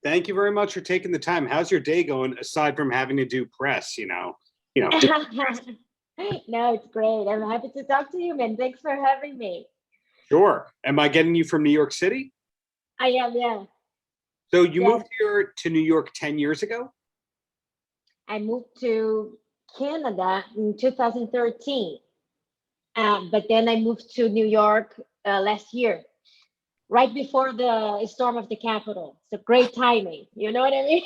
Thank you very much for taking the time. How's your day going aside from having to do press, No, it's great. I'm happy to talk to you, man. Thanks for having me. Sure. Am I getting you from New York City? I am, yeah. So you Yes, moved here to New York 10 years ago? I moved to Canada in 2013, but then I moved to New York last year, right before the storm of the Capitol. It's a great timing. You know what I mean?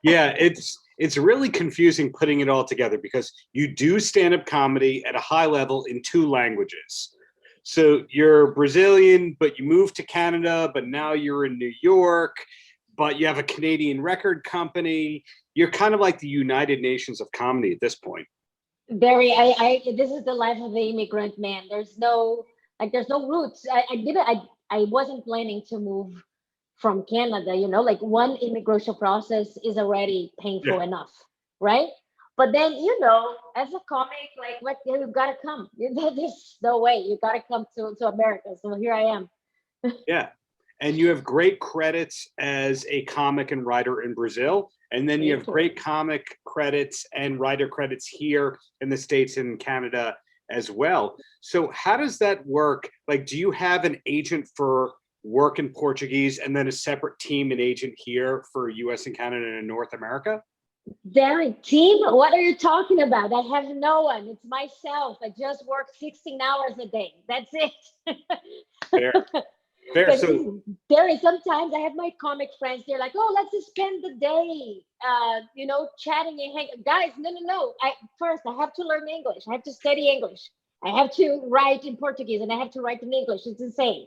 Yeah, it's really confusing putting it all together because you do stand-up comedy at a high level in two languages. So you're Brazilian, but you moved to Canada, but now you're in New York, but you have a Canadian record company. You're kind of like the United Nations of comedy at this point. Very. This is the life of the immigrant man. There's no roots. I wasn't planning to move from Canada, like one immigration process is already Yeah. painful enough, right? But then, as a comic, like what you gotta come. There's no way you gotta come to America. So here I am. Yeah. And you have great credits as a comic and writer in Brazil. And then you have Thank you. great comic credits and writer credits here in the States and Canada as well. So how does that work? Like, do you have an agent for work in Portuguese and then a separate team and agent here for US and Canada and North America? Darren, team, what are you talking about? I have no one. It's myself. I just work 16 hours a day. That's it. Fair. Fair. But So there is sometimes I have my comic friends. They're like, "Oh, let's just spend the day, chatting and hang." Guys, no. First I have to learn English. I have to study English. I have to write in Portuguese, and I have to write in English. It's insane,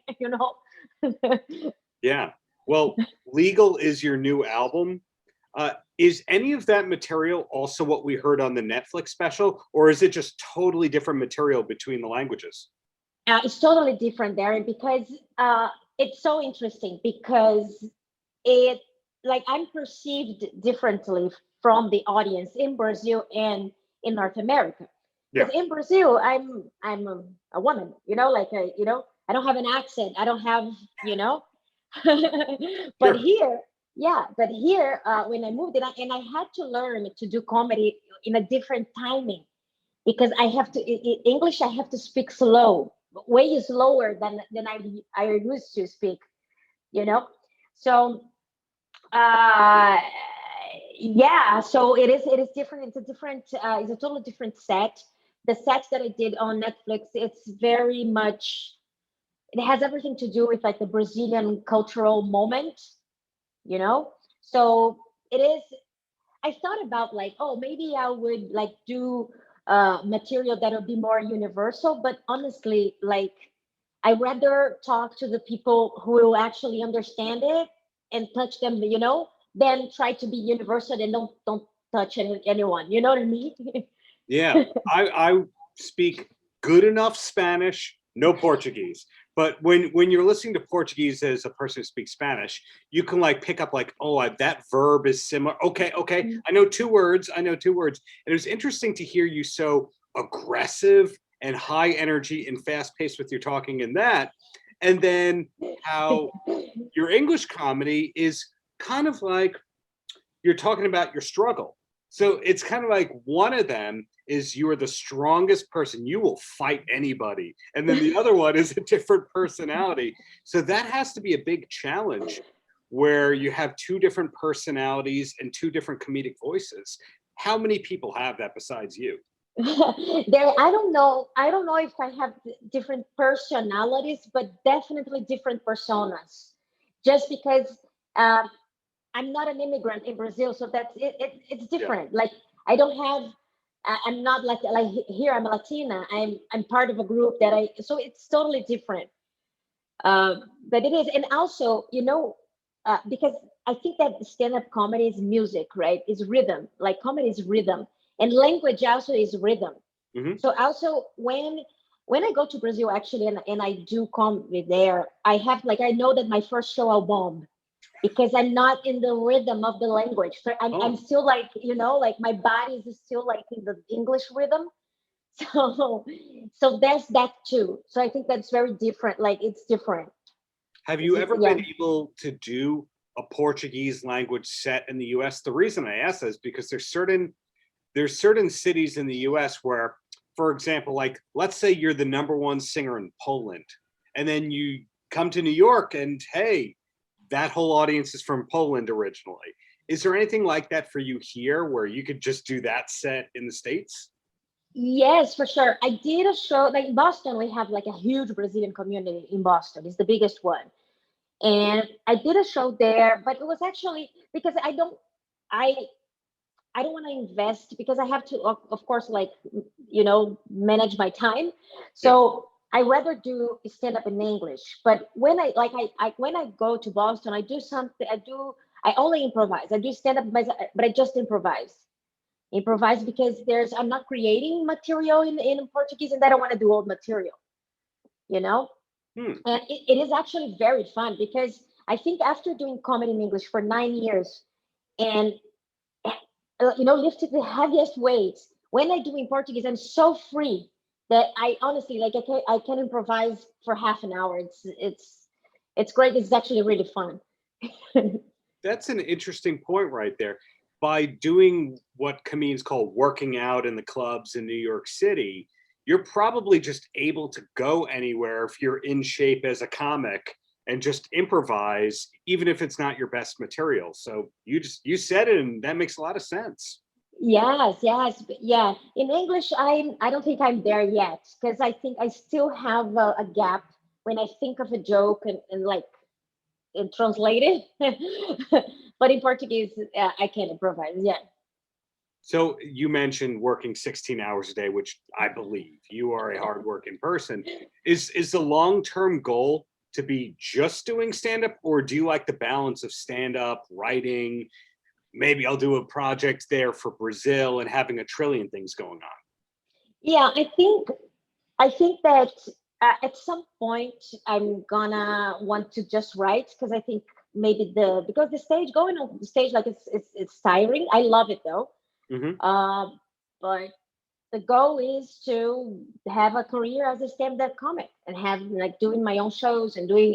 yeah. Well, Legal is your new album. Is any of that material also what we heard on the Netflix special, or is it just totally different material between the languages? It's totally different, Darren, because it's so interesting because it like I'm perceived differently from the audience in Brazil and in North America. Yeah. Because in Brazil, I'm a woman, I don't have an accent. I don't have, but Sure. here, yeah, but here when I moved and I had to learn to do comedy in a different timing because I have to English. I have to speak slow, way slower than I used to speak. You know, so uh, yeah. So it is different. It's a totally different set. The sets that I did on Netflix, it's very much. It has everything to do with like the Brazilian cultural moment. You know, so it is. I thought about like, oh, maybe I would like do material that would be more universal. But honestly, like, I rather talk to the people who will actually understand it and touch them, than try to be universal and don't touch anyone. You know what I mean? Yeah, I speak good enough Spanish, no Portuguese. But when you're listening to Portuguese as a person who speaks Spanish, you can like pick up like, oh, that verb is similar. Okay, I know two words. And it was interesting to hear you so aggressive and high energy and fast paced with your talking in that, and then how your English comedy is kind of like you're talking about your struggle. So it's kind of like one of them is you are the strongest person. You will fight anybody. And then the other one is a different personality. So that has to be a big challenge where you have two different personalities and two different comedic voices. How many people have that besides you? I don't know if I have different personalities, but definitely different personas. Just because um, I'm not an immigrant in Brazil, so that's it. It's Yeah. different. Like I don't have. I'm not like here. I'm a Latina. I'm part of a group that I. So it's totally different. But it is, and also because I think that stand-up comedy is music, right? Is rhythm. Like comedy is rhythm, and language also is rhythm. Mhm. So also when I go to Brazil actually and I do comedy there, I know that my first show I'll bomb because I'm not in the rhythm of the language. So I'm Oh, still like, like my body is still like in the English rhythm. So so there's that too. So I think that's very different. Like it's different. have you ever Yeah. been able to do a Portuguese language set in the US? The reason I ask that is because there's certain cities in the US where, for example, like let's say you're the #1 singer in Poland, and then you come to New York and hey, that whole audience is from Poland originally. Is there anything like that for you here where you could just do that set in the States? Yes, for sure. I did a show like in Boston. We have like a huge Brazilian community in Boston. It's the biggest one. And I did a show there, but it was actually because I I don't want to invest because I have to, of course, like, manage my time. Yeah. So I rather do stand up in English. But when when I go to Boston, I do something. I only improvise. I do stand up, but I just improvise because I'm not creating material in Portuguese, and I don't want to do old material, you know. Hmm. And it is actually very fun because I think after doing comedy in English for 9 years and lifted the heaviest weights. When I do in Portuguese, I'm so free that I honestly like I can improvise for half an hour. It's great. It's actually really fun. That's an interesting point right there. By doing what comedians call working out in the clubs in New York City, you're probably just able to go anywhere if you're in shape as a comic and just improvise, even if it's not your best material. So you said it, and that makes a lot of sense. Yes, yeah. In English, I don't think I'm there yet because I think I still have a gap when I think of a joke and like and translate it. But in Portuguese, I can improvise. Yeah. So you mentioned working 16 hours a day, which I believe you are a hardworking person. Is the long-term goal to be just doing stand-up, or do you like the balance of stand-up, writing? Maybe I'll do a project there for Brazil and having a trillion things going on. Yeah, I think that at some point I'm gonna want to just write because I think maybe because the stage going on the stage like it's tiring. I love it though. Hmm. Um, but the goal is to have a career as a stand-up comic and have like doing my own shows and doing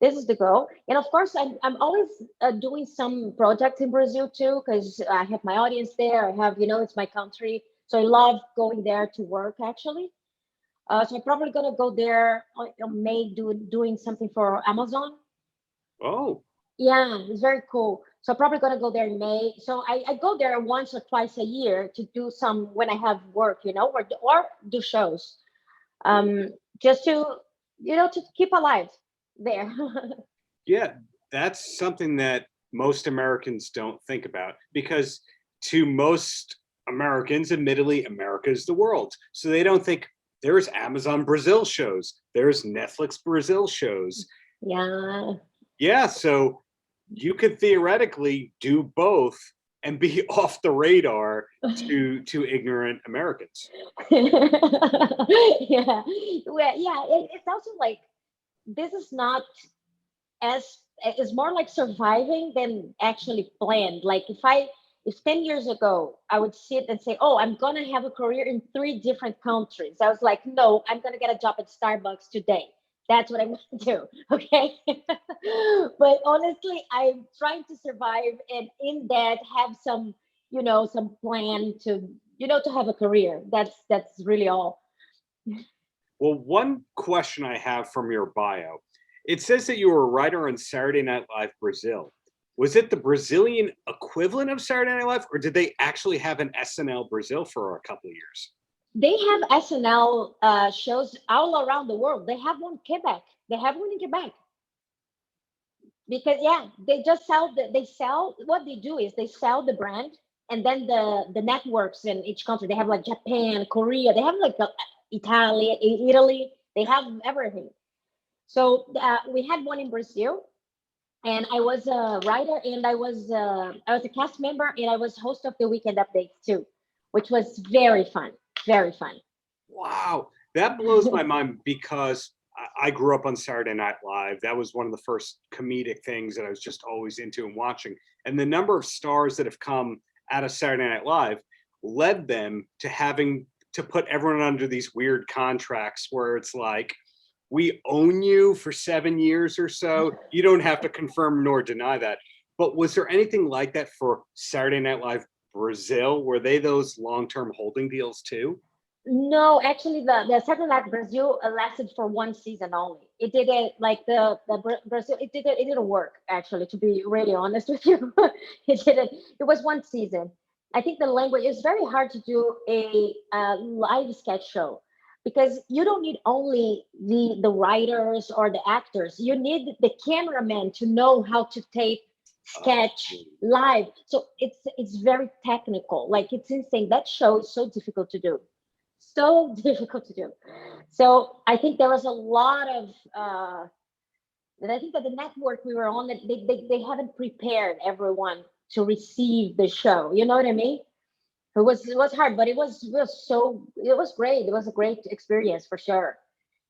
this is the goal. And of course I'm always doing some projects in Brazil too because I have my audience there. I have it's my country, so I love going there to work actually. So I'm probably gonna go there on May doing something for Amazon. Oh, Yeah, it's very cool. So I'm probably gonna go there in May. So I go there once or twice a year to do some when I have work, or do shows. Just to keep alive there. yeah, that's something that most Americans don't think about because to most Americans, admittedly, America is the world. So they don't think there's Amazon Brazil shows, there's Netflix Brazil shows. Yeah. Yeah, so you could theoretically do both and be off the radar to ignorant Americans. Yeah. Well, yeah, it's also like this is not as it's more like surviving than actually planned. Like if 10 years ago I would sit and say, oh, I'm gonna have a career in 3 different countries, I was like, no, I'm gonna get a job at Starbucks today. That's what I'm gonna do. Okay. But honestly, I'm trying to survive and in that have some plan to have a career. That's really all. Well, one question I have from your bio, it says that you were a writer on Saturday Night Live Brazil. Was it the Brazilian equivalent of Saturday Night Live, or did they actually have an SNL Brazil for a couple of years? They have SNL shows all around the world. They have one in Quebec. They have one in Quebec because yeah, they just they sell. What they do is they sell the brand, and then the networks in each country. They have like Japan, Korea. They have like Italy. They have everything. So we had one in Brazil, and I was a writer, and I was a cast member, and I was host of the Weekend Updates too, which was very fun, very fun. Wow, that blows my mind because I grew up on Saturday Night Live. That was one of the first comedic things that I was just always into and watching. And the number of stars that have come out of Saturday Night Live led them to having to put everyone under these weird contracts where it's like, we own you for 7 years or so. You don't have to confirm nor deny that. But was there anything like that for Saturday Night Live Brazil? Were they those long-term holding deals too? No, actually, the Saturday Night Brazil lasted for one season only. It didn't like Brazil. It didn't work actually. To be really honest with you, it didn't. It was one season. I think the language is very hard to do a live sketch show because you don't need only the writers or the actors. You need the cameraman to know how to tape sketch live. So it's very technical. Like it's insane. That show is so difficult to do, so difficult to do. So I think there was a lot of and I think that the network we were on, that they haven't prepared everyone to receive the show. You know what I mean? It was hard, but it was great. It was a great experience for sure.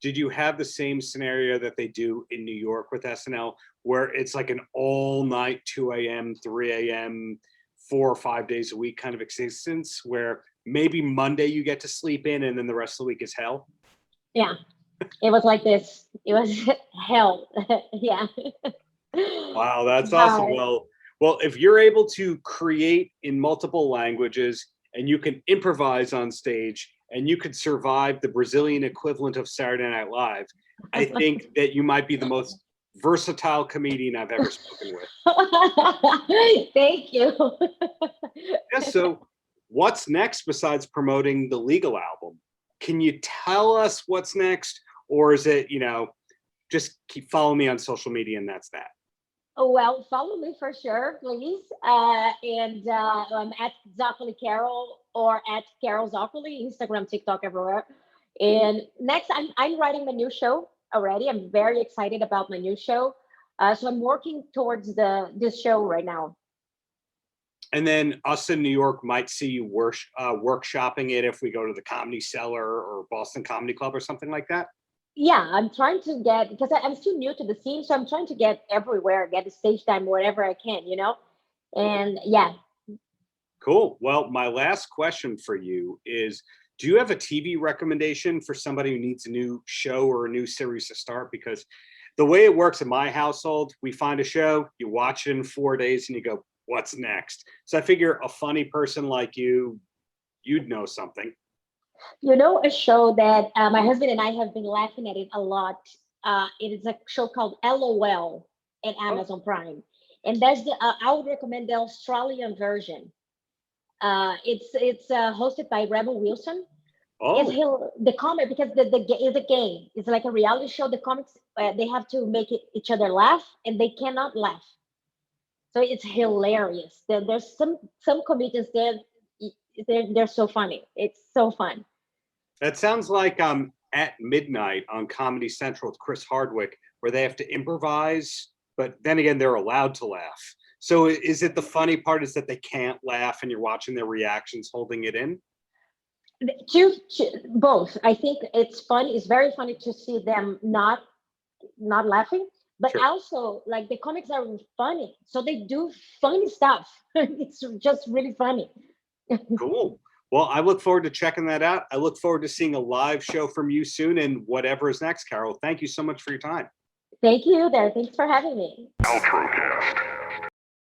Did you have the same scenario that they do in New York with SNL, where it's like an all night 2 a.m., 3 a.m., 4 or 5 days a week kind of existence, where maybe Monday you get to sleep in and then the rest of the week is hell? Yeah, it was like this. It was hell. Yeah. Wow, that's awesome. Well, if you're able to create in multiple languages and you can improvise on stage and you could survive the Brazilian equivalent of Saturday Night Live, I think that you might be the most versatile comedian I've ever spoken with. Thank you. Yeah, so what's next besides promoting the legal album? Can you tell us what's next? Or is it, just keep following me on social media and that's that? Oh, well, follow me for sure, please. I'm at Zoccoli Carol or at Carol Zoccoli, Instagram, TikTok, everywhere. And next, I'm writing my new show already. I'm very excited about my new show. So I'm working towards this show right now. And then us in New York might see you workshopping it if we go to the Comedy Cellar or Boston Comedy Club or something like that. Yeah, I'm trying to get, because I'm still new to the scene, so I'm trying to get everywhere, get the stage time wherever I can, And yeah. Cool. Well, my last question for you is, do you have a TV recommendation for somebody who needs a new show or a new series to start? Because the way it works in my household, we find a show, you watch it in 4 days and you go, what's next? So I figure a funny person like you'd know something. A show that my husband and I have been laughing at it a lot. It is a show called LOL at Amazon Prime. And I would recommend the Australian version. It's hosted by Rebel Wilson. Oh. The comic, because it's a game. It's like a reality show. The comics, they have to make each other laugh and they cannot laugh. So it's hilarious. There's some comedians there. They're so funny. It's so fun. That sounds like At Midnight on Comedy Central with Chris Hardwick, where they have to improvise, but then again, they're allowed to laugh. So is it the funny part is that they can't laugh and you're watching their reactions holding it in? Both. I think it's funny. It's very funny to see them not laughing, but Sure. Also like the comics are funny. So they do funny stuff. It's just really funny. Cool. Well, I look forward to checking that out. I look forward to seeing a live show from you soon and whatever is next, Carol. Thank you so much for your time. Thank you, there. Thanks for having me. Paltrocast.